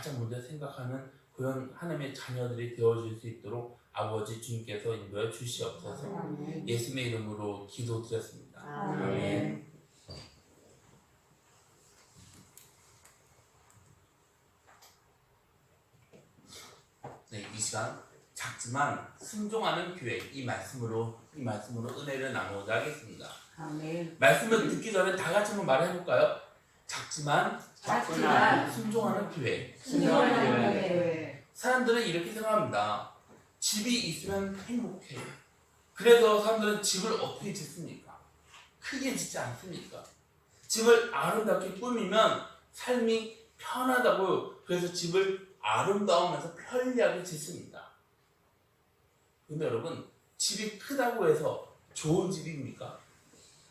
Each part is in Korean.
가장 먼저 생각하는 그런 하나님의 자녀들이 되어줄 수 있도록 아버지 주님께서 인도해 주시옵소서. 예수님의 이름으로 기도드렸습니다. 아멘. 네, 이 시간 작지만 순종하는 교회 이 말씀으로 은혜를 나누고자 하겠습니다. 아멘. 말씀을 듣기 전에 다 같이 한번 말해볼까요? 작지만 순종하는 교회. 사람들은 이렇게 생각합니다. 집이 있으면 행복해. 그래서 사람들은 집을 어떻게 짓습니까? 크게 짓지 않습니까? 집을 아름답게 꾸미면 삶이 편하다고 그래서 집을 아름다우면서 편리하게 짓습니다. 근데 여러분, 집이 크다고 해서 좋은 집입니까?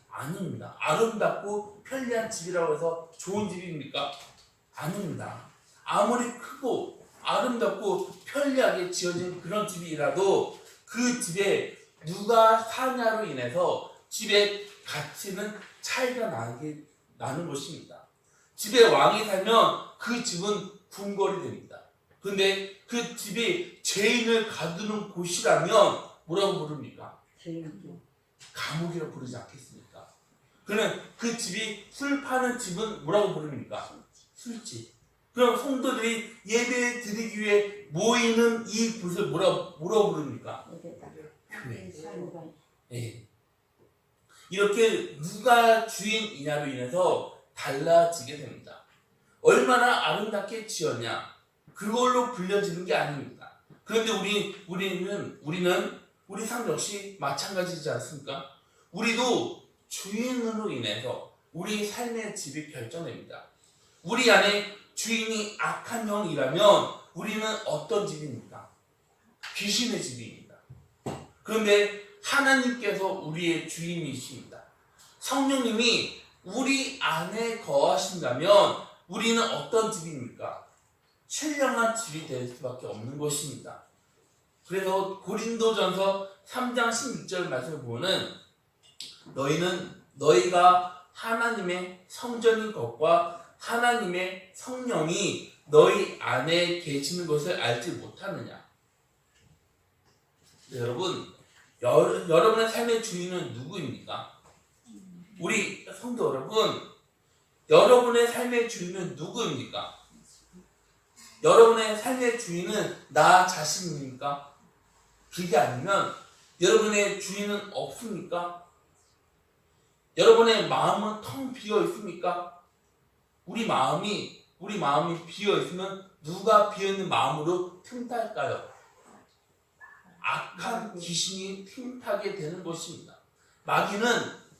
아닙니다. 아름답고 편리한 집이라고 해서 좋은 집입니까? 아닙니다. 아무리 크고 아름답고 편리하게 지어진 그런 집이라도 그 집에 누가 사냐로 인해서 집의 가치는 차이가 나는 것입니다. 집에 왕이 살면 그 집은 궁궐이 됩니다. 그런데 그 집이 죄인을 가두는 곳이라면 뭐라고 부릅니까? 감옥이라고 부르지 않겠습니까? 그러면 그 집이 술 파는 집은 뭐라고 부릅니까? 술집. 그럼 성도들이 예배 드리기 위해 모이는 이 곳을 뭐라고 부릅니까? 교회. 예. 이렇게 누가 주인이냐로 인해서 달라지게 됩니다. 얼마나 아름답게 지었냐 그걸로 불려지는 게 아닙니다. 그런데 우리는 우리 삶 역시 마찬가지지 않습니까? 우리도 주인으로 인해서 우리 삶의 집이 결정됩니다. 우리 안에 주인이 악한 영이라면 우리는 어떤 집입니까? 귀신의 집입니다. 그런데 하나님께서 우리의 주인이십니다. 성령님이 우리 안에 거하신다면 우리는 어떤 집입니까? 신령한 집이 될 수밖에 없는 것입니다. 그래서 고린도전서 3장 16절 말씀을 보면 너희가 하나님의 성전인 것과 하나님의 성령이 너희 안에 계시는 것을 알지 못하느냐. 네, 여러분의 삶의 주인은 누구입니까? 우리 성도 여러분, 여러분의 삶의 주인은 누구입니까? 여러분의 삶의 주인은 나 자신입니까? 그게 아니면 여러분의 주인은 없습니까? 여러분의 마음은 텅 비어 있습니까? 우리 마음이 비어 있으면 누가 비어 있는 마음으로 틈탈까요? 악한 귀신이 틈타게 되는 것입니다. 마귀는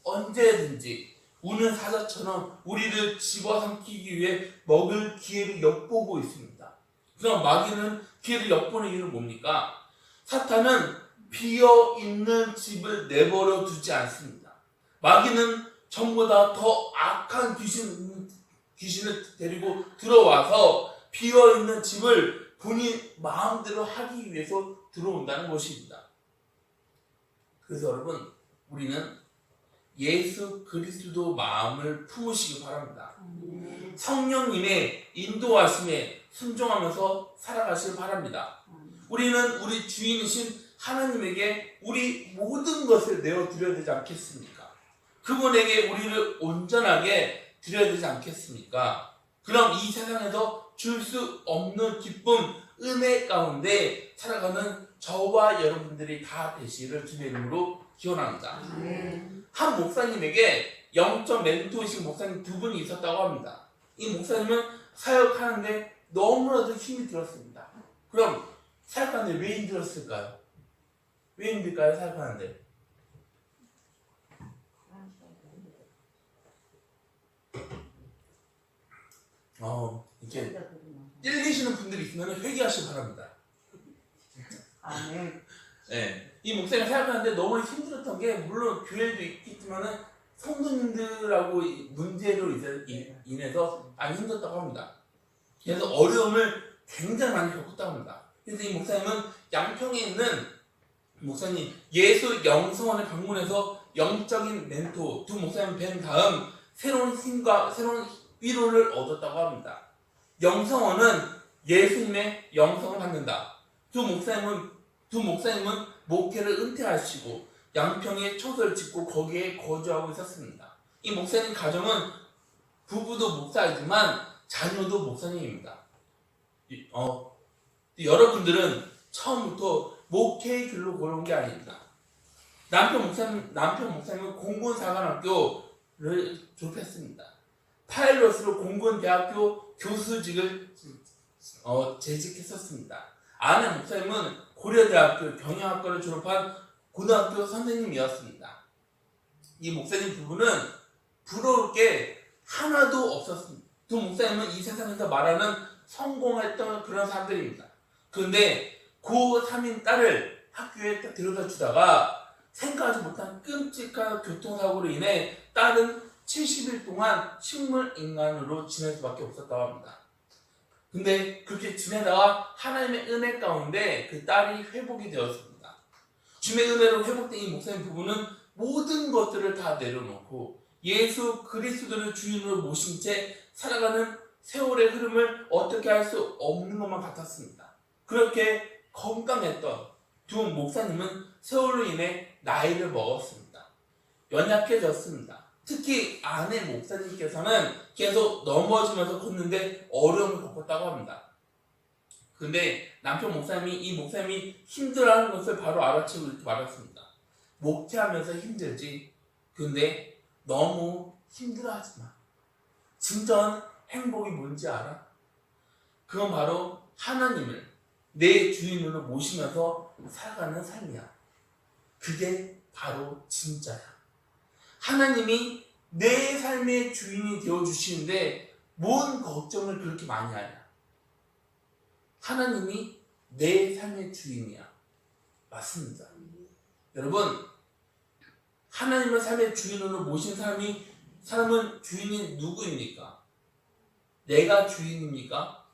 언제든지 우는 사자처럼 우리를 집어삼키기 위해 먹을 기회를 엿보고 있습니다. 그럼 마귀는 기회를 엿보는 이유는 뭡니까? 사탄은 비어있는 집을 내버려 두지 않습니다. 마귀는 전보다 더 악한 귀신을 데리고 들어와서 비어있는 집을 본인 마음대로 하기 위해서 들어온다는 것입니다. 그래서 여러분, 우리는 예수 그리스도 마음을 품으시기 바랍니다. 성령님의 인도하심에 순종하면서 살아가시기 바랍니다. 우리는 우리 주인이신 하나님에게 우리 모든 것을 내어드려야 되지 않겠습니까? 그분에게 우리를 온전하게 드려야 되지 않겠습니까? 그럼 이 세상에서 줄 수 없는 기쁨, 은혜 가운데 살아가는 저와 여러분들이 다 되시기를 주님의 이름으로 기원합니다. 한 목사님에게 영적 멘토이신 목사님 두 분이 있었다고 합니다. 이 목사님은 사역하는데 너무나도 힘이 들었습니다. 그럼 사역하는데 왜 힘들었을까요? 왜 힘들까요? 사역하는데? 이렇게 찔리시는 분들이 있으면 회개하시기 바랍니다. 아멘. 네, 이 목사님이 사역하는데 너무 힘들었던 게 물론 교회도 있겠지만은 성도님들하고 문제로 인해서 많이 힘들었다고 합니다. 그래서 어려움을 굉장히 많이 겪었다고 합니다. 그래서 이 목사님은 양평에 있는 목사님 예수 영성원을 방문해서 영적인 멘토 두 목사님 뵌 다음 새로운 힘과 새로운 위로를 얻었다고 합니다. 영성원은 예수님의 영성을 받는다. 두 목사님은 목회를 은퇴하시고 양평에 처소를 짓고 거기에 거주하고 있었습니다. 이 목사님 가정은 부부도 목사이지만 자녀도 목사님입니다. 여러분들은 처음부터 목회의 길로 걸어온 게 아닙니다. 남편 목사님은 공군사관학교를 졸업했습니다. 파일럿으로 공군대학교 교수직을 재직했었습니다. 아내 목사님은 고려대학교 경영학과를 졸업한 고등학교 선생님이었습니다. 이 목사님 부부는 부러울 게 하나도 없었습니다. 두 목사님은 이 세상에서 말하는 성공했던 그런 사람들입니다. 그런데 고3인 딸을 학교에 딱 데려다 주다가 생각하지 못한 끔찍한 교통사고로 인해 딸은 70일 동안 식물인간으로 지낼 수밖에 없었다고 합니다. 근데 그렇게 지내다가 하나님의 은혜 가운데 그 딸이 회복이 되었습니다. 주님의 은혜로 회복된 이 목사님 부부는 모든 것들을 다 내려놓고 예수 그리스도를 주인으로 모신 채 살아가는 세월의 흐름을 어떻게 할 수 없는 것만 같았습니다. 그렇게 건강했던 두 목사님은 세월로 인해 나이를 먹었습니다. 연약해졌습니다. 특히 아내 목사님께서는 계속 넘어지면서 걷는데 어려움을 겪었다고 합니다. 근데 남편 목사님이 이 목사님이 힘들어하는 것을 바로 알아채고 이렇게 말했습니다. 목회하면서 힘들지. 근데 너무 힘들어하지 마. 진정한 행복이 뭔지 알아? 그건 바로 하나님을 내 주인으로 모시면서 살아가는 삶이야. 그게 바로 진짜야. 하나님이 내 삶의 주인이 되어주시는데 뭔 걱정을 그렇게 많이 하냐? 하나님이 내 삶의 주인이야. 맞습니다. 여러분, 하나님을 삶의 주인으로 모신 사람은 주인이 누구입니까? 내가 주인입니까?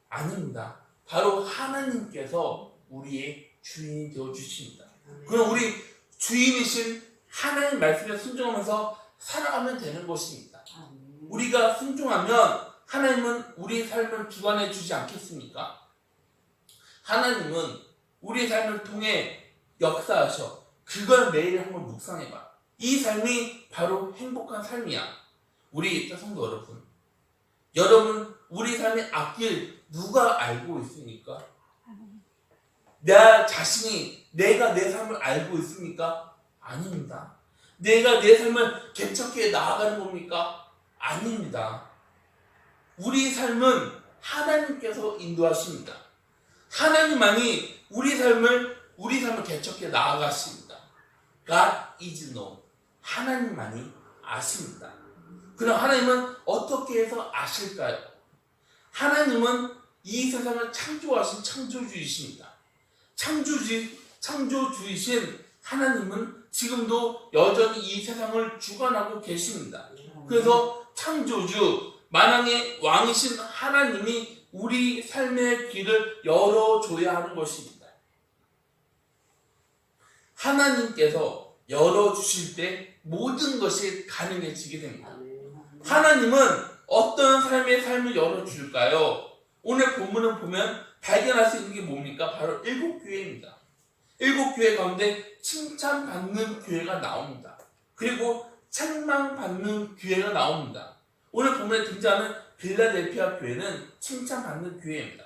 아닙니다. 바로 하나님께서 우리의 주인이 되어주십니다. 그럼 우리 주인이신 하나님 말씀에 순종하면서 살아가면 되는 것입니다. 우리가 순종하면 하나님은 우리 삶을 주관해 주지 않겠습니까? 하나님은 우리 삶을 통해 역사하셔. 그걸 매일 한번 묵상해봐. 이 삶이 바로 행복한 삶이야. 우리 성도 여러분, 우리 삶의 앞길 누가 알고 있습니까? 내가 내 삶을 알고 있습니까? 아닙니다. 내가 내 삶을 개척해 나아가는 겁니까? 아닙니다. 우리 삶은 하나님께서 인도하십니다. 하나님만이 우리 삶을 개척해 나아가십니다. God is known. 하나님만이 아십니다. 그럼 하나님은 어떻게 해서 아실까요? 하나님은 이 세상을 창조하신 창조주이십니다. 창조주이신 하나님은 지금도 여전히 이 세상을 주관하고 계십니다. 그래서 창조주, 만왕의 왕이신 하나님이 우리 삶의 길을 열어줘야 하는 것입니다. 하나님께서 열어주실 때 모든 것이 가능해지게 됩니다. 하나님은 어떤 삶의 삶을 열어줄까요? 오늘 본문을 보면 발견할 수 있는 게 뭡니까? 바로 7교회입니다. 7교회 가운데 칭찬받는 교회가 나옵니다. 그리고 책망받는 교회가 나옵니다. 오늘 본문에 등장하는 빌라델피아 교회는 칭찬받는 교회입니다.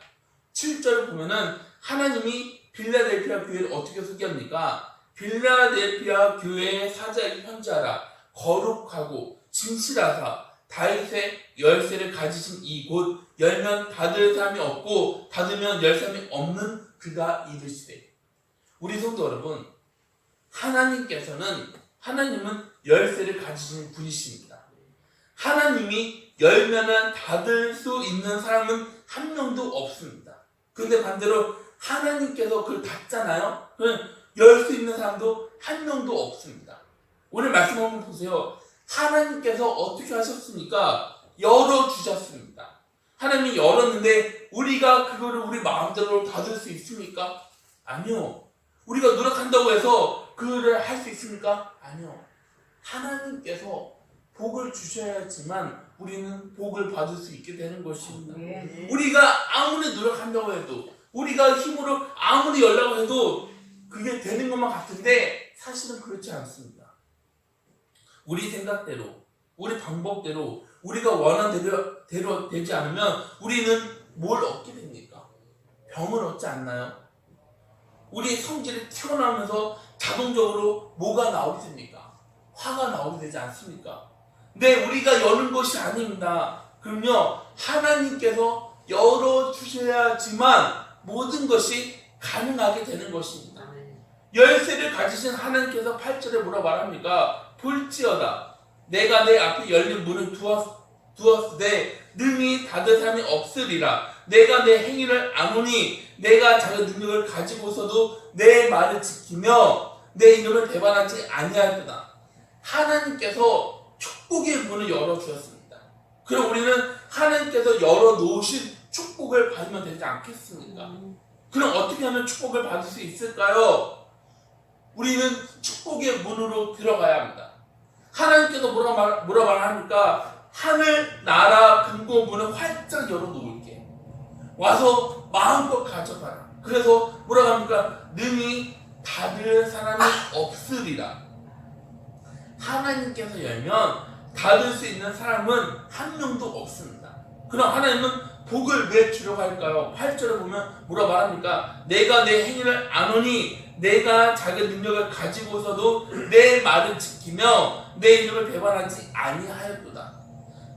7절을 보면은 하나님이 빌라델피아 교회를 어떻게 소개합니까? 빌라델피아 교회의 사자에게 편지하라. 거룩하고 진실하사 다윗의 열쇠를 가지신 이곳 열면 닫을 사람이 없고 닫으면 열 사람이 없는 그가 이르시되. 우리 성도 여러분, 하나님은 열쇠를 가지신 분이십니다. 하나님이 열면은 닫을 수 있는 사람은 한 명도 없습니다. 그런데 반대로 하나님께서 그걸 닫잖아요? 그럼 열 수 있는 사람도 한 명도 없습니다. 오늘 말씀 한번 보세요. 하나님께서 어떻게 하셨습니까? 열어주셨습니다. 하나님이 열었는데 우리가 그거를 우리 마음대로 닫을 수 있습니까? 아니요. 우리가 노력한다고 해서 그거를 할 수 있습니까? 아니요. 하나님께서 복을 주셔야지만 우리는 복을 받을 수 있게 되는 것입니다. 우리가 한다고 해도, 우리가 힘으로 아무리 열라고 해도 그게 되는 것만 같은데 사실은 그렇지 않습니다. 우리 생각대로, 우리 방법대로, 우리가 원하는 대로 되지 않으면 우리는 뭘 얻게 됩니까? 병을 얻지 않나요? 우리 성질이 튀어나오면서 자동적으로 뭐가 나오게 됩니까? 화가 나오게 되지 않습니까? 근데 우리가 여는 것이 아닙니다. 그럼요, 하나님께서 열어주셔야지만 모든 것이 가능하게 되는 것입니다. 열쇠를 가지신 하나님께서 8절에 뭐라 말합니까? 볼지어다 내가 내 앞에 열린 문을 두었으되 능히 닫을 사람이 없으리라. 내가 내 행위를 아노니 내가 작은 능력을 가지고서도 내 말을 지키며 내 이름을 배반하지 아니하였다. 하나님께서 축복의 문을 열어주었습니다. 그럼 우리는 하나님께서 열어놓으신 축복을 받으면 되지 않겠습니까? 그럼 어떻게 하면 축복을 받을 수 있을까요? 우리는 축복의 문으로 들어가야 합니다. 하나님께서 뭐라 말합니까? 하늘, 나라, 금고 문을 활짝 열어놓을게. 와서 마음껏 가져가라. 그래서 뭐라고 합니까? 능히 닫을 사람이 없으리라. 하나님께서 열면 닫을 수 있는 사람은 한 명도 없습니다. 그럼 하나님은 복을 왜 주려고 할까요? 8절에 보면 뭐라 말합니까? 내가 내 행위를 아노니 내가 작은 능력을 가지고서도 내 말을 지키며 내 이름을 배반하지 아니하였도다.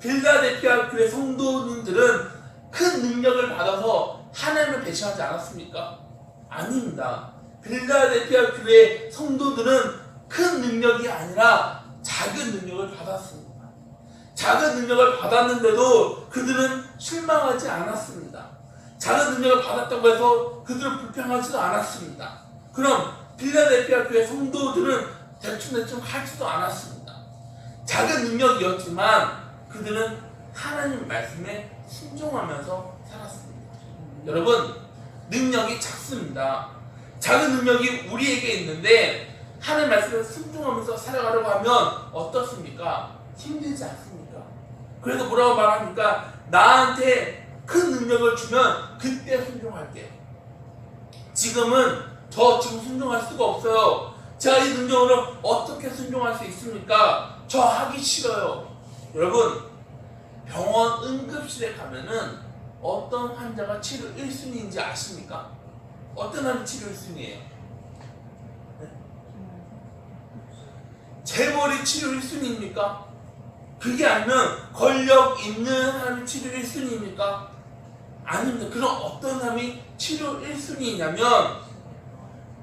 빌라델피아 교회 성도님들은 큰 능력을 받아서 하나님을 배신하지 않았습니까? 아닙니다. 빌라델피아 교회 성도들은 큰 능력이 아니라 작은 능력을 받았습니다. 작은 능력을 받았는데도 그들은 실망하지 않았습니다. 작은 능력을 받았다고 해서 그들은 불평하지도 않았습니다. 그럼 빌라델피아 교회 성도들은 대충 하지도 않았습니다. 작은 능력이었지만 그들은 하나님 말씀에 순종하면서 살았습니다. 여러분, 능력이 작습니다. 작은 능력이 우리에게 있는데 하나님 말씀에 순종하면서 살아가려고 하면 어떻습니까? 힘들지 않습니까? 그래서 뭐라고 말합니까? 나한테 큰 능력을 주면 그때 순종할게. 지금은 지금 순종할 수가 없어요. 제가 이 능력으로 어떻게 순종할 수 있습니까? 저 하기 싫어요. 여러분, 병원 응급실에 가면은 어떤 환자가 치료 1순위인지 아십니까? 어떤 사람이 치료 1순위예요? 네? 재벌이 치료 1순위입니까? 그게 아니면 권력 있는 사람이 치료 1순위입니까? 아닙니다. 그럼 어떤 사람이 치료 1순위냐면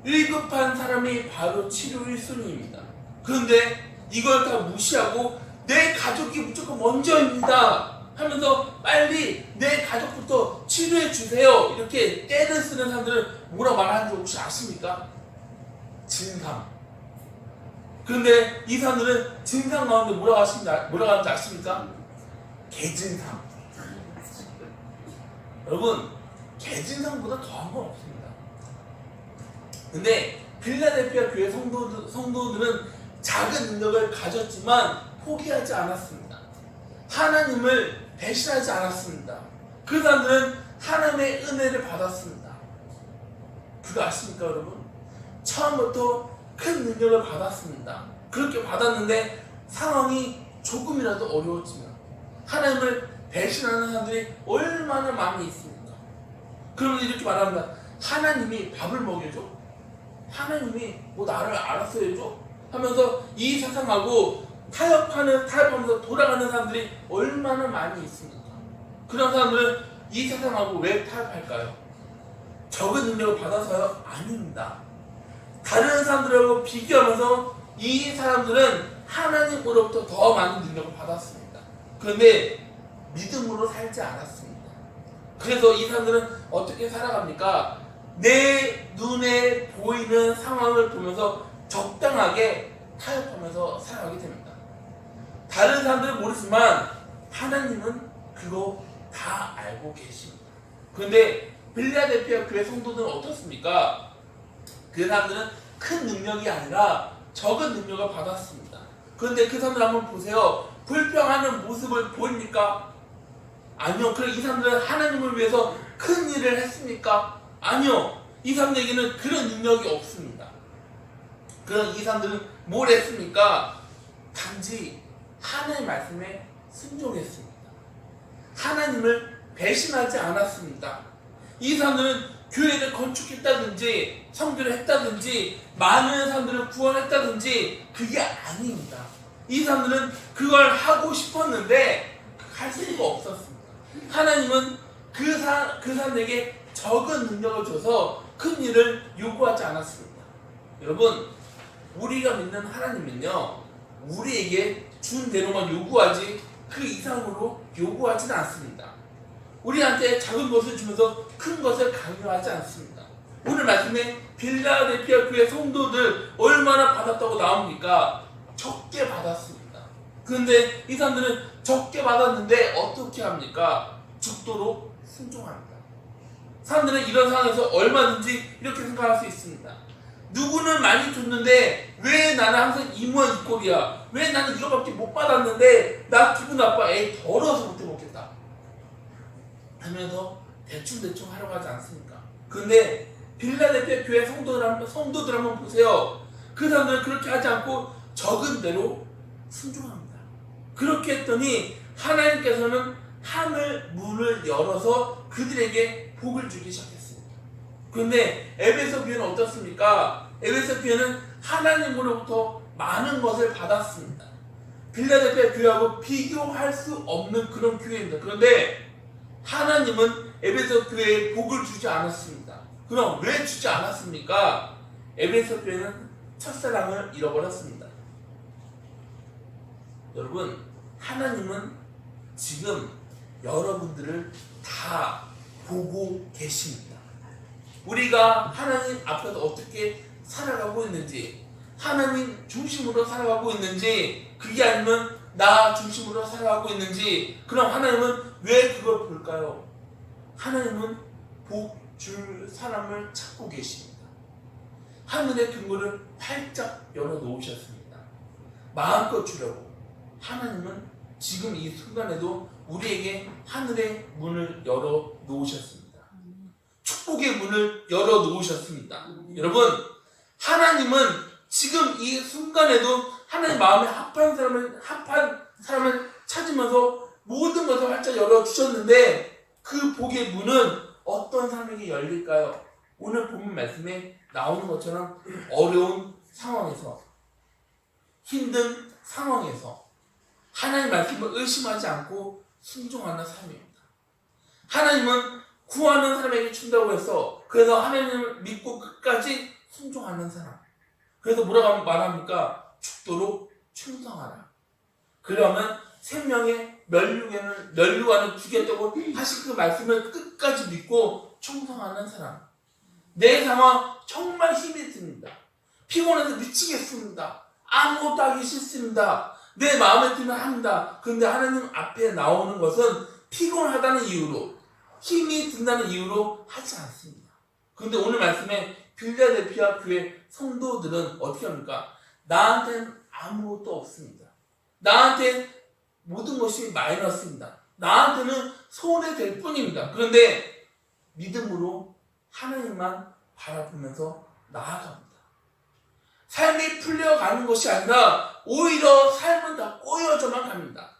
1급한 사람이 바로 치료 1순위입니다. 그런데 이걸 다 무시하고 내 가족이 무조건 먼저입니다 하면서 빨리 내 가족부터 치료해 주세요 이렇게 떼를 쓰는 사람들은 뭐라 말하는지 혹시 아십니까? 진상. 그런데 이 사람들은 진상 나오는데 뭐라고 하는지 아십니까? 개진상. 여러분, 개진상보다 더한 건 없습니다. 근데 빌라델피아 교회 성도들은 작은 능력을 가졌지만 포기하지 않았습니다. 하나님을 배신하지 않았습니다. 그 사람들은 하나님의 은혜를 받았습니다. 그거 아십니까, 여러분? 처음부터 큰 능력을 받았습니다. 그렇게 받았는데 상황이 조금이라도 어려웠지만 하나님을 배신하는 사람들이 얼마나 많이 있습니까? 그러면 이렇게 말합니다. 하나님이 밥을 먹여줘? 하나님이 뭐 나를 알아서 해줘? 하면서 이 세상하고 타협하면서 돌아가는 사람들이 얼마나 많이 있습니까? 그런 사람들은 이 세상하고 왜 타협할까요? 적은 능력을 받아서요? 아닙니다. 다른 사람들하고 비교하면서 이 사람들은 하나님으로부터 더 많은 능력을 받았습니다. 그런데 믿음으로 살지 않았습니다. 그래서 이 사람들은 어떻게 살아갑니까? 내 눈에 보이는 상황을 보면서 적당하게 타협하면서 살아가게 됩니다. 다른 사람들은 모르지만 하나님은 그거 다 알고 계십니다. 그런데 빌라델피아 교회 성도들은 어떻습니까? 그 사람들은 큰 능력이 아니라 적은 능력을 받았습니다. 그런데 그 사람들 한번 보세요. 불평하는 모습을 보입니까? 아니요. 그럼 이 사람들은 하나님을 위해서 큰 일을 했습니까? 아니요. 이 사람들에게는 그런 능력이 없습니다. 그럼 이 사람들은 뭘 했습니까? 단지 하나님의 말씀에 순종했습니다. 하나님을 배신하지 않았습니다. 이 사람들은 교회를 건축했다든지 성교를 했다든지 많은 사람들을 구원했다든지 그게 아닙니다. 이 사람들은 그걸 하고 싶었는데 할 수가 없었습니다. 하나님은 그 사람에게 적은 능력을 줘서 큰 일을 요구하지 않았습니다. 여러분, 우리가 믿는 하나님은요, 우리에게 준 대로만 요구하지 그 이상으로 요구하지는 않습니다. 우리한테 작은 것을 주면서 큰 것을 강요하지 않습니다. 오늘 말씀에 빌라델피아 교회 성도들 얼마나 받았다고 나옵니까? 적게 받았습니다. 그런데 이 사람들은 적게 받았는데 어떻게 합니까? 죽도록 순종합니다. 사람들은 이런 상황에서 얼마든지 이렇게 생각할 수 있습니다. 누구는 많이 줬는데 왜 나는 항상 이모한 이 꼴이야? 왜 나는 이거밖에 못 받았는데 나 기분 나빠. 에이, 더러워서 못해 먹겠다 하면서 대충 하려고 하지 않습니까? 그런데 빌라델피아 교회 성도들 한번 보세요. 그 사람들은 그렇게 하지 않고 적은 대로 순종합니다. 그렇게 했더니 하나님께서는 하늘 문을 열어서 그들에게 복을 주기 시작했습니다. 그런데 에베소 교회는 어떻습니까? 에베소 교회는 하나님으로부터 많은 것을 받았습니다. 빌라델피아 교회하고 비교할 수 없는 그런 교회입니다. 그런데 하나님은 에베소 교회에 복을 주지 않았습니다. 그럼 왜 주지 않았습니까? 에베소 교회는 첫사랑을 잃어버렸습니다. 여러분, 하나님은 지금 여러분들을 다 보고 계십니다. 우리가 하나님 앞에서 어떻게 살아가고 있는지, 하나님 중심으로 살아가고 있는지, 그게 아니면 나 중심으로 살아가고 있는지, 그럼 하나님은 왜 그걸 볼까요? 하나님은 복 줄 사람을 찾고 계십니다. 하늘의 근거를 활짝 열어 놓으셨습니다. 마음껏 주려고. 하나님은 지금 이 순간에도 우리에게 하늘의 문을 열어 놓으셨습니다. 축복의 문을 열어 놓으셨습니다. 여러분, 하나님은 지금 이 순간에도 하나님 마음에 합한 사람을 찾으면서 모든 것을 활짝 열어 주셨는데 그 복의 문은 어떤 사람에게 열릴까요? 오늘 본문 말씀에 나오는 것처럼 어려운 상황에서, 힘든 상황에서 하나님 말씀을 의심하지 않고 순종하는 사람입니다. 하나님은 구하는 사람에게 준다고 해서 그래서 하나님을 믿고 끝까지 순종하는 사람. 그래서 뭐라고 말합니까? 죽도록 충성하라. 그러면 생명의 면류관을 주겠다고 하신 그 말씀을 끝까지 믿고 충성하는 사람. 내 상황 정말 힘이 듭니다. 피곤해서 미치겠습니다. 아무것도 하기 싫습니다. 내 마음에 들면 합니다. 그런데 하나님 앞에 나오는 것은 피곤하다는 이유로, 힘이 든다는 이유로 하지 않습니다. 그런데 오늘 말씀에 빌라델피아 교회 성도들은 어떻게 합니까? 나한테는 아무것도 없습니다. 나한테 모든 것이 마이너스입니다. 나한테는 손해될 뿐입니다. 그런데 믿음으로 하나님만 바라보면서 나아갑니다. 삶이 풀려가는 것이 아니라 오히려 삶은 다 꼬여져만 갑니다.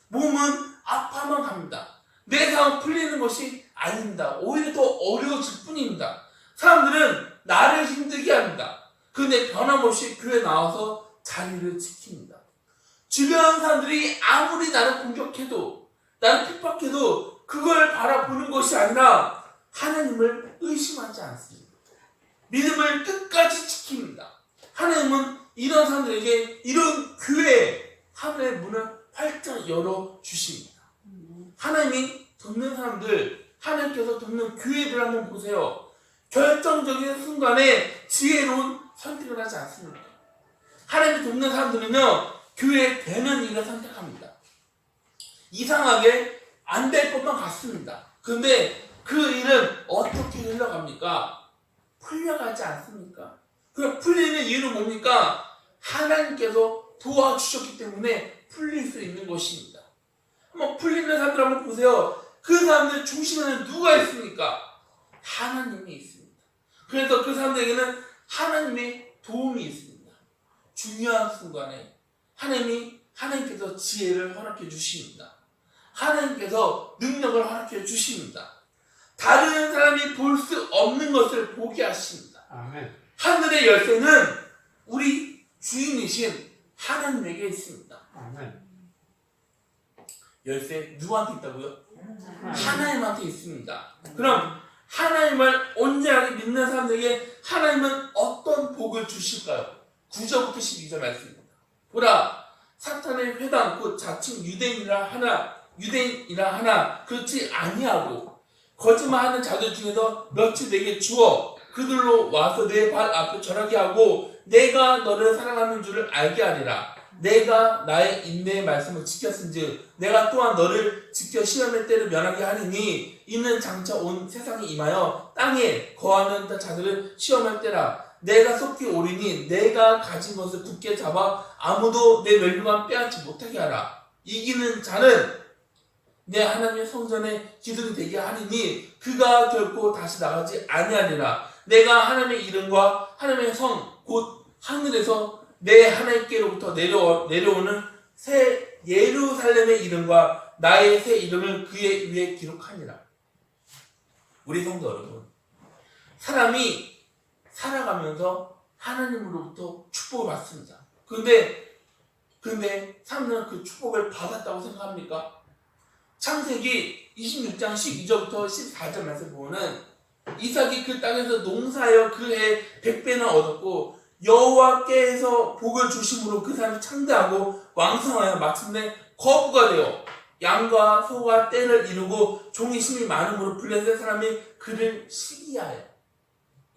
몸은 아파만 갑니다. 내 상황 풀리는 것이 아닙니다. 오히려 더 어려워질 뿐입니다. 사람들은 나를 힘들게 합니다. 그런데 변함없이 교회에 나와서 자리를 지킵니다. 주변 사람들이 아무리 나를 공격해도, 나를 핍박해도 그걸 바라보는 것이 아니라 하나님을 의심하지 않습니다. 믿음을 끝까지 지킵니다. 하나님은 이런 사람들에게 이런 교회 하늘의 문을 활짝 열어주십니다. 하나님이 돕는 사람들, 하나님께서 돕는 교회들 한번 보세요. 결정적인 순간에 지혜로운 선택을 하지 않습니다. 하나님이 돕는 사람들은요, 교회에 되는 일을 선택합니다. 이상하게 안 될 것만 같습니다. 그런데 그 일은 어떻게 흘러갑니까? 풀려가지 않습니까? 그 풀리는 이유는 뭡니까? 하나님께서 도와주셨기 때문에 풀릴 수 있는 것입니다. 한번 풀리는 사람들 한번 보세요. 그 사람들 중심에는 누가 있습니까? 하나님이 있습니다. 그래서 그 사람들에게는 하나님의 도움이 있습니다. 중요한 순간에 하나님께서 지혜를 허락해 주십니다. 하나님께서 능력을 허락해 주십니다. 다른 사람이 볼 수 없는 것을 보게 하십니다. 아멘. 하늘의 열쇠는 우리 주인이신 하나님에게 있습니다. 아멘. 열쇠 누구한테 있다고요? 하나님한테 있습니다. 그럼 하나님을 온전하게 믿는 사람들에게 하나님은 어떤 복을 주실까요? 9절부터 12절 말씀입니다. 보라, 사탄의 회당 곧 자칭 유대인이라 하나 그렇지 아니하고 거짓말하는 자들 중에서 몇을 내게 주어 그들로 와서 내 발 앞에 절하게 하고 내가 너를 사랑하는 줄을 알게 하리라. 내가 나의 인내의 말씀을 지켰은즉 내가 또한 너를 지켜 시험의 때를 면하게 하리니 이는 장차 온 세상에 임하여 땅에 거하는 자들을 시험할 때라. 내가 속히 오리니 내가 가진 것을 굳게 잡아 아무도 내 멸류관 빼앗지 못하게 하라. 이기는 자는 내 하나님의 성전에 기둥이 되게 하리니 그가 결코 다시 나가지 아니하리라. 내가 하나님의 이름과 하나님의 성 곧 하늘에서 내 하나님께로부터 내려오는 새 예루살렘의 이름과 나의 새 이름을 그의 위에 기록하니라. 우리 성도 여러분, 사람이 살아가면서 하나님으로부터 축복을 받습니다. 근데 사람들은 그 축복을 받았다고 생각합니까? 창세기 26장 12절부터 14절 말씀 보면은 이삭이 그 땅에서 농사하여 그 해 100배나 얻었고 여호와께서 복을 주심으로 그 사람이 창대하고 왕성하여 마침내 거부가 되어 양과 소가 떼를 이루고 종이 심이 많음으로 블레셋 사람이 그를 시기하여.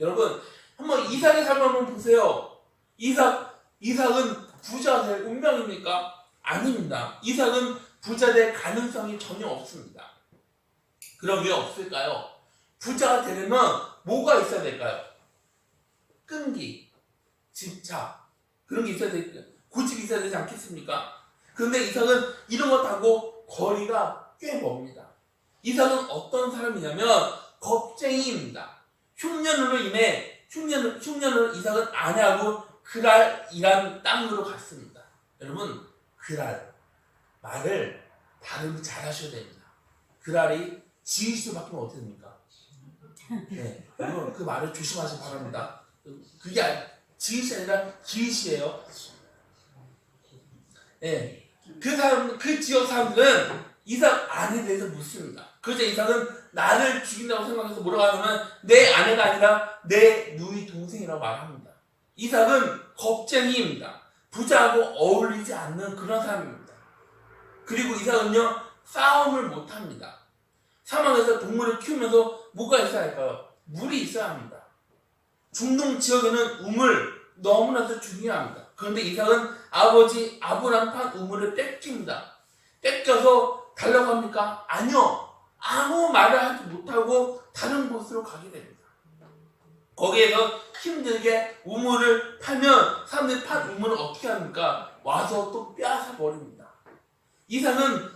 여러분 한번 이삭의 삶을 한번 보세요. 이삭은 부자 될 운명입니까? 아닙니다. 이삭은 부자 될 가능성이 전혀 없습니다. 그럼 왜 없을까요? 부자가 되려면 뭐가 있어야 될까요? 끈기, 집착, 그런 게 있어야 될까요? 고집이 있어야 되지 않겠습니까? 그런데 이삭은 이런 것 하고 거리가 꽤 멉니다. 이삭은 어떤 사람이냐면 겁쟁이입니다. 흉년으로 이삭은 아내하고 그랄이란 땅으로 갔습니다. 여러분, 그랄 말을 발음을 잘 하셔야 됩니다. 그랄이 지읒으로 바뀌면 어떻게 됩니까? 네, 여러분 그 말을 조심하시기 바랍니다. 그게 지읒이 아니라 기읒이에요. 네, 그 지역 사람들은 이삭 아내에 대해서 묻습니다. 그래서 이삭은 나를 죽인다고 생각해서 뭐라고 하냐면 내 아내가 아니라 내 누이 동생이라고 말합니다. 이삭은 겁쟁이입니다. 부자하고 어울리지 않는 그런 사람입니다. 그리고 이삭은요 싸움을 못합니다. 사막에서 동물을 키우면서 뭐가 있어야 할까요? 물이 있어야 합니다. 중동 지역에는 우물 너무나도 중요합니다. 그런데 이삭은 아버지 아브람 판 우물을 뺏깁니다. 뺏겨서 달라고 합니까? 아니요. 아무 말을 하지 못하고 다른 곳으로 가게 됩니다. 거기에서 힘들게 우물을 파면 사람들이 판 우물을 어떻게 합니까? 와서 또 빼앗아 버립니다. 이삭은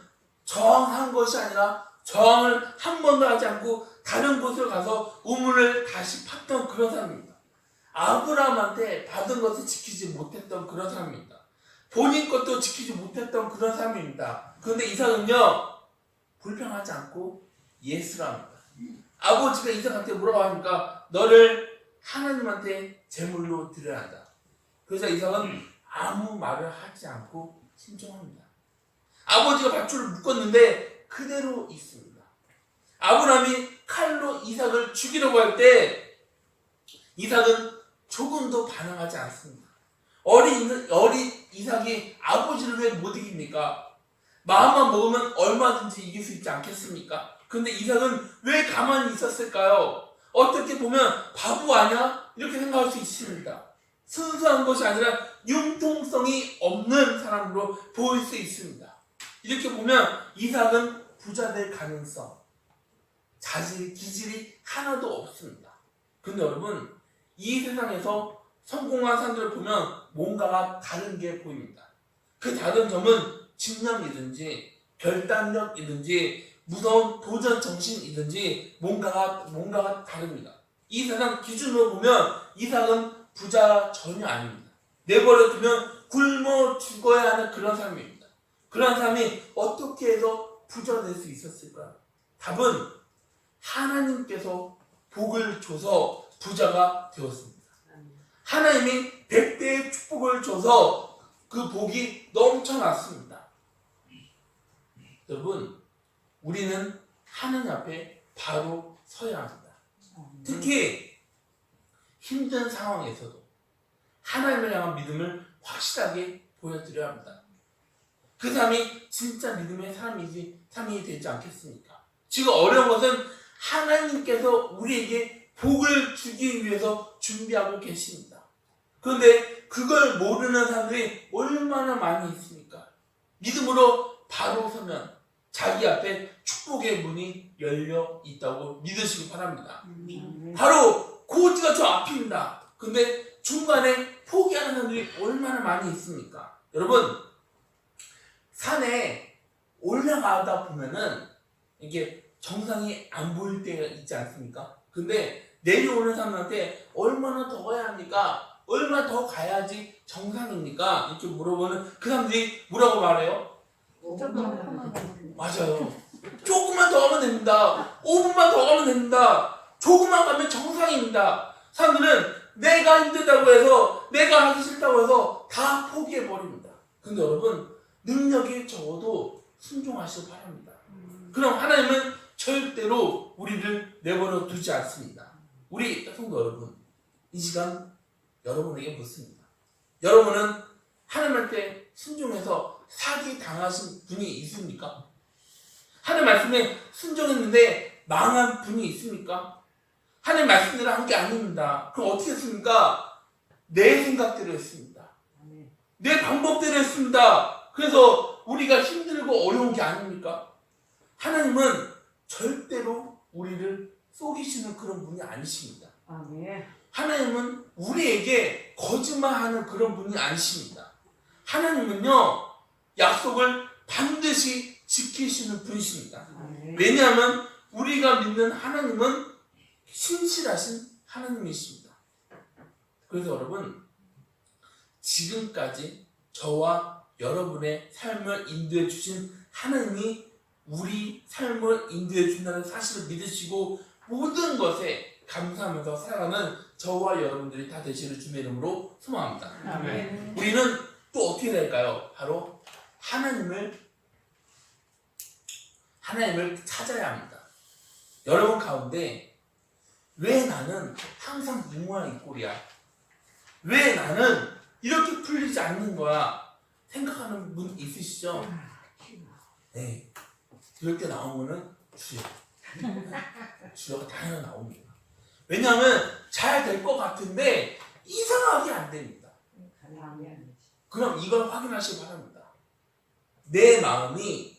저항한 것이 아니라 저항을 한 번도 하지 않고 다른 곳으로 가서 우물을 다시 팠던 그런 사람입니다. 아브라함한테 받은 것을 지키지 못했던 그런 사람입니다. 본인 것도 지키지 못했던 그런 사람입니다. 그런데 이삭은요 불평하지 않고 예스를 합니다. 아버지가 이삭한테 뭐라고 하니까 너를 하나님한테 제물로 드려야 한다. 그래서 이삭은 아무 말을 하지 않고 신청합니다. 아버지가 밧줄을 묶었는데 그대로 있습니다. 아브라함이 칼로 이삭을 죽이려고 할 때 이삭은 조금도 반응하지 않습니다. 어린 이삭이 아버지를 왜 못 이깁니까? 마음만 먹으면 얼마든지 이길 수 있지 않겠습니까? 근데 이삭은 왜 가만히 있었을까요? 어떻게 보면 바보 아니야? 이렇게 생각할 수 있습니다. 순수한 것이 아니라 융통성이 없는 사람으로 보일 수 있습니다. 이렇게 보면 이삭은 부자 될 가능성, 자질, 기질이 하나도 없습니다. 근데 여러분, 이 세상에서 성공한 사람들을 보면 뭔가가 다른 게 보입니다. 그 다른 점은 집념이든지 결단력이든지 무서운 도전 정신이든지 뭔가가 다릅니다. 이 세상 기준으로 보면 이삭은 부자 전혀 아닙니다. 내버려 두면 굶어 죽어야 하는 그런 삶입니다. 그런 삶이 어떻게 해서 부자가 될 수 있었을까요? 답은 하나님께서 복을 줘서 부자가 되었습니다. 하나님이 100배의 축복을 줘서 그 복이 넘쳐났습니다. 여러분, 우리는 하나님 앞에 바로 서야 합니다. 특히 힘든 상황에서도 하나님을 향한 믿음을 확실하게 보여드려야 합니다. 그 삶이 진짜 믿음의 삶이 되지 않겠습니까? 지금 어려운 것은 하나님께서 우리에게 복을 주기 위해서 준비하고 계십니다. 그런데 그걸 모르는 사람들이 얼마나 많이 있습니까? 믿음으로 바로 서면 자기 앞에 축복의 문이 열려 있다고 믿으시기 바랍니다. 바로 고지가 저 앞입니다. 근데 중간에 포기하는 사람들이 얼마나 많이 있습니까? 여러분, 산에 올라가다 보면은 이게 정상이 안 보일 때가 있지 않습니까? 근데 내려오는 사람한테 얼마나 더 가야 합니까? 얼마나 더 가야지 정상입니까? 이렇게 물어보는 그 사람들이 뭐라고 말해요? 맞아요. 조금만 더 가면 됩니다. 5분만 더 가면 됩니다. 조금만 가면 정상입니다. 사람들은 내가 힘들다고 해서, 내가 하기 싫다고 해서 다 포기해버립니다. 근데 여러분, 능력이 적어도 순종하시기 바랍니다. 그럼 하나님은 절대로 우리를 내버려 두지 않습니다. 우리 성도 여러분, 이 시간 여러분에게 묻습니다. 여러분은 하나님한테 순종해서 사기 당하신 분이 있습니까? 하나님 말씀에 순종했는데 망한 분이 있습니까? 하나님 말씀대로 한 게 아닙니다. 그럼 어떻게 했습니까? 내 생각대로 했습니다. 내 방법대로 했습니다. 그래서 우리가 힘들고 어려운 게 아닙니까? 하나님은 절대로 우리를 속이시는 그런 분이 아니십니다. 하나님은 우리에게 거짓말하는 그런 분이 아니십니다. 하나님은요, 약속을 반드시 지키시는 분이십니다. 왜냐하면 우리가 믿는 하나님은 신실하신 하나님이십니다. 그래서 여러분, 지금까지 저와 여러분의 삶을 인도해 주신 하나님이 우리 삶을 인도해 준다는 사실을 믿으시고 모든 것에 감사하면서 살아가는 저와 여러분들이 다 되시는 주님의 이름으로 소망합니다. 아멘. 우리는 또 어떻게 될까요? 바로 하나님을 찾아야 합니다. 여러분 가운데 왜 나는 항상 이 모양 이 꼴이야? 왜 나는 이렇게 풀리지 않는 거야? 생각하는 분 있으시죠? 네. 이럴 때 나오면은 주여가 당연히 나옵니다. 왜냐하면 잘 될 것 같은데 이상하게 안 됩니다. 그럼 이걸 확인하시기 바랍니다. 내 마음이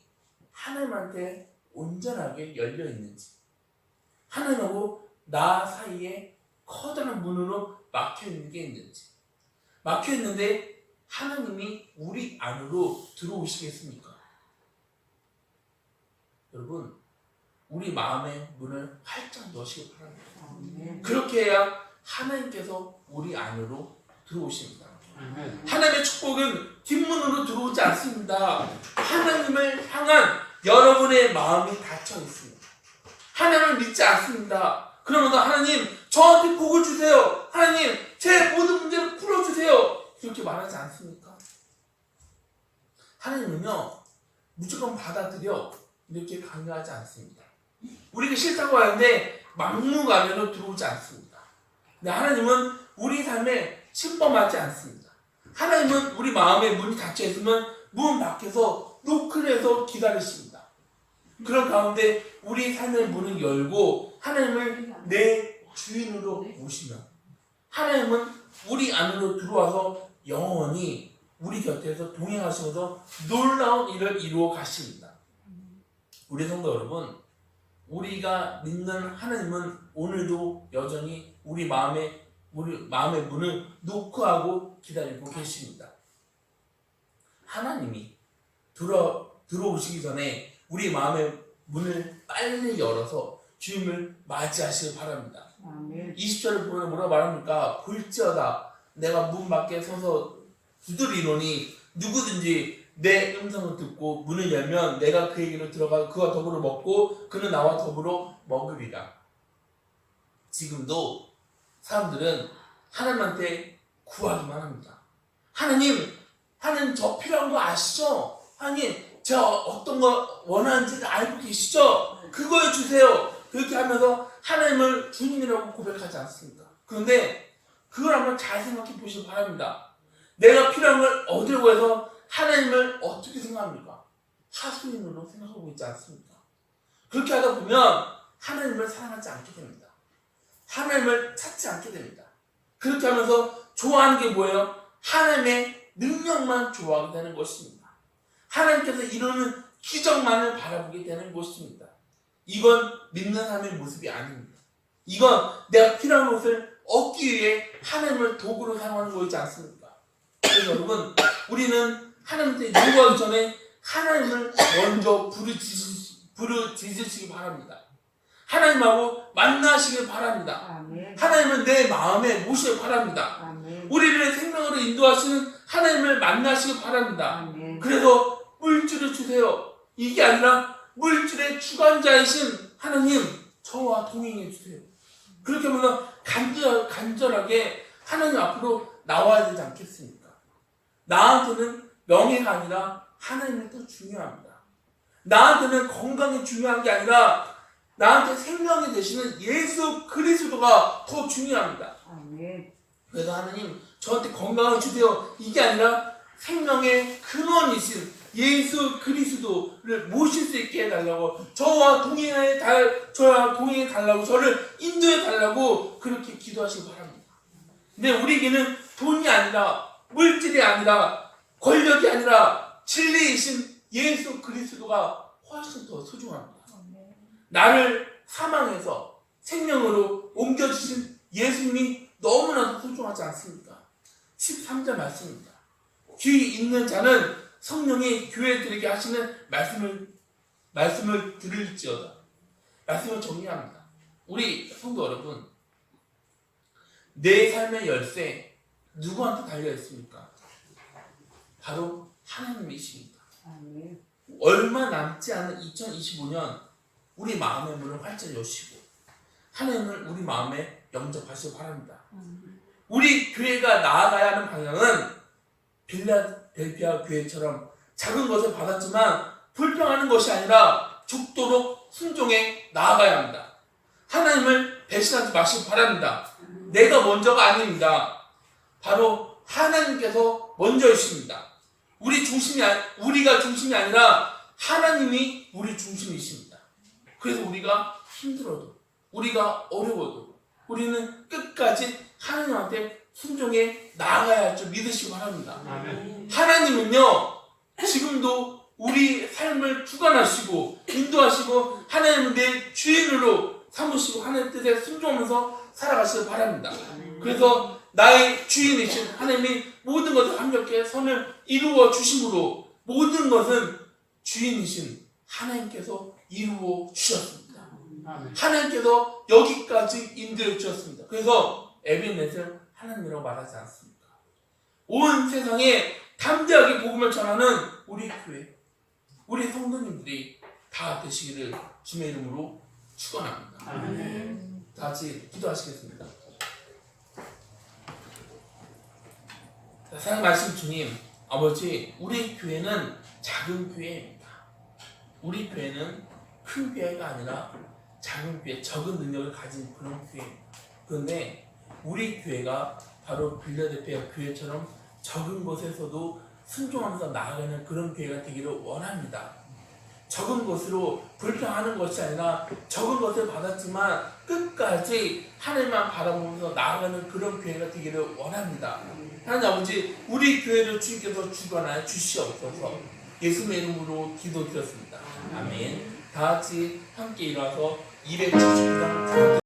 하나님한테 온전하게 열려 있는지, 하나님하고 나 사이에 커다란 문으로 막혀 있는 게 있는지, 막혀 있는데 하나님이 우리 안으로 들어오시겠습니까? 여러분, 우리 마음의 문을 활짝 여시기 바랍니다. 그렇게 해야 하나님께서 우리 안으로 들어오십니다. 하나님의 축복은 뒷문으로 들어오지 않습니다. 하나님을 향한 여러분의 마음이 닫혀 있습니다. 하나님을 믿지 않습니다. 그러면서 하나님, 저한테 복을 주세요. 하나님, 제 모든 문제를 풀어주세요. 이렇게 말하지 않습니까? 하나님은요, 무조건 받아들여 이렇게 강요하지 않습니다. 우리가 싫다고 하는데 막무가내로 들어오지 않습니다. 근데 하나님은 우리 삶에 침범하지 않습니다. 하나님은 우리 마음에 문이 닫혀 있으면 문 밖에서 노크해서 기다리십니다. 그런 가운데 우리 삶의 문을 열고 하나님을 내 주인으로 모시면 하나님은 우리 안으로 들어와서 영원히 우리 곁에서 동행하시면서 놀라운 일을 이루어 가십니다. 우리 성도 여러분, 우리가 믿는 하나님은 오늘도 여전히 우리 마음의 문을 노크하고 기다리고 계십니다. 하나님이 들어오시기 전에 우리 마음의 문을 빨리 열어서 주님을 맞이하시길 바랍니다. 아멘. 20절을 보면 뭐라 말합니까? 볼지어다 내가 문 밖에 서서 두드리노니 누구든지 내 음성을 듣고 문을 열면 내가 그에게로 들어가 그와 더불어 먹고 그는 나와 더불어 먹으리라. 지금도 사람들은 하나님한테 구하기만 합니다. 하나님 저 필요한 거 아시죠? 하나님 제가 어떤 거 원하는지 알고 계시죠? 그거 주세요. 그렇게 하면서 하나님을 주님이라고 고백하지 않습니다. 그런데 그걸 한번 잘 생각해 보시기 바랍니다. 내가 필요한 걸 얻으려고 해서 하나님을 어떻게 생각합니까? 하수인으로 생각하고 있지 않습니까? 그렇게 하다 보면 하나님을 사랑하지 않게 됩니다. 하나님을 찾지 않게 됩니다. 그렇게 하면서 좋아하는 게 뭐예요? 하나님의 능력만 좋아하게 되는 것입니다. 하나님께서 이루는 기적만을 바라보게 되는 것입니다. 이건 믿는 사람의 모습이 아닙니다. 이건 내가 필요한 것을 얻기 위해 하나님을 도구로 사용하는 것이지 않습니까? 그래서 여러분 우리는 하나님한테 요구하기 전에 하나님을 먼저 부르짖으시기 바랍니다. 하나님하고 만나시길 바랍니다. 아멘. 하나님은 내 마음에 모시길 바랍니다. 아멘. 우리를 생명으로 인도하시는 하나님을 만나시길 바랍니다. 아멘. 그래서 물질을 주세요. 이게 아니라 물질의 주관자이신 하나님 저와 동행해 주세요. 그렇게 하면 간절하게 하나님 앞으로 나와야 되지 않겠습니까? 나한테는 명예가 아니라 하나님이 더 중요합니다. 나한테는 건강이 중요한 게 아니라 나한테 생명이 되시는 예수 그리스도가 더 중요합니다. 아멘. 그래서 하나님 저한테 건강을 주세요. 이게 아니라 생명의 근원이신 예수 그리스도를 모실 수 있게 해달라고 저와 동행해 달라고 저를 인도해 달라고 그렇게 기도하시기 바랍니다. 근데 우리에게는 돈이 아니라 물질이 아니라 권력이 아니라 진리이신 예수 그리스도가 훨씬 더 소중합니다. 나를 사망에서 생명으로 옮겨주신 예수님이 너무나도 소중하지 않습니까? 13절 말씀입니다. 귀 있는 자는 성령이 교회들에게 하시는 말씀을 들을지어다. 말씀을 정리합니다. 우리 성도 여러분, 내 삶의 열쇠 누구한테 달려 있습니까? 바로 하나님이십니다. 아멘. 얼마 남지 않은 2025년 우리 마음의 문을 활짝 여시고 하나님을 우리 마음에 영접하시기 바랍니다. 우리 교회가 나아가야 하는 방향은 빌라델피아 교회처럼 작은 것을 받았지만 불평하는 것이 아니라 죽도록 순종해 나아가야 합니다. 하나님을 배신하지 마시기 바랍니다. 내가 먼저가 아닙니다. 바로 하나님께서 먼저이십니다. 우리가 중심이 아니라 하나님이 우리 중심이십니다. 그래서 우리가 힘들어도 우리가 어려워도 우리는 끝까지 하나님한테 순종해 나아가야 할 줄 믿으시기 바랍니다. 아멘. 하나님은요 지금도 우리 삶을 주관하시고 인도하시고 하나님은 내 주인으로 삼으시고 하나님 뜻에 순종하면서 살아가시길 바랍니다. 그래서 나의 주인이신 하나님이 모든 것을 합력해 선을 이루어 주심으로 모든 것은 주인이신 하나님께서 이루어 주셨습니다. 아멘. 하나님께서 여기까지 인도해 주셨습니다. 그래서 에벤넷을 하나님이라고 말하지 않습니까? 온 세상에 담대하게 복음을 전하는 우리 교회, 우리 성도님들이 다 되시기를 주님의 이름으로 축원합니다. 아멘. 다 같이 기도하시겠습니다. 사랑의 말씀 주님, 아버지, 우리 교회는 작은 교회입니다. 우리 교회는 큰 교회가 아니라 작은 교회, 적은 능력을 가진 그런 교회입니다. 그런데 우리 교회가 바로 빌라델피아 교회처럼 적은 곳에서도 순종하면서 나아가는 그런 교회가 되기를 원합니다. 적은 것으로 불평하는 것이 아니라 적은 것을 받았지만 끝까지 하나님만 바라보면서 나아가는 그런 교회가 되기를 원합니다. 하나님 아버지, 우리 교회를 주님께서 주관하여 주시옵소서. 예수님의 이름으로 기도드렸습니다. 아멘. 다 같이 함께 일어나서 279장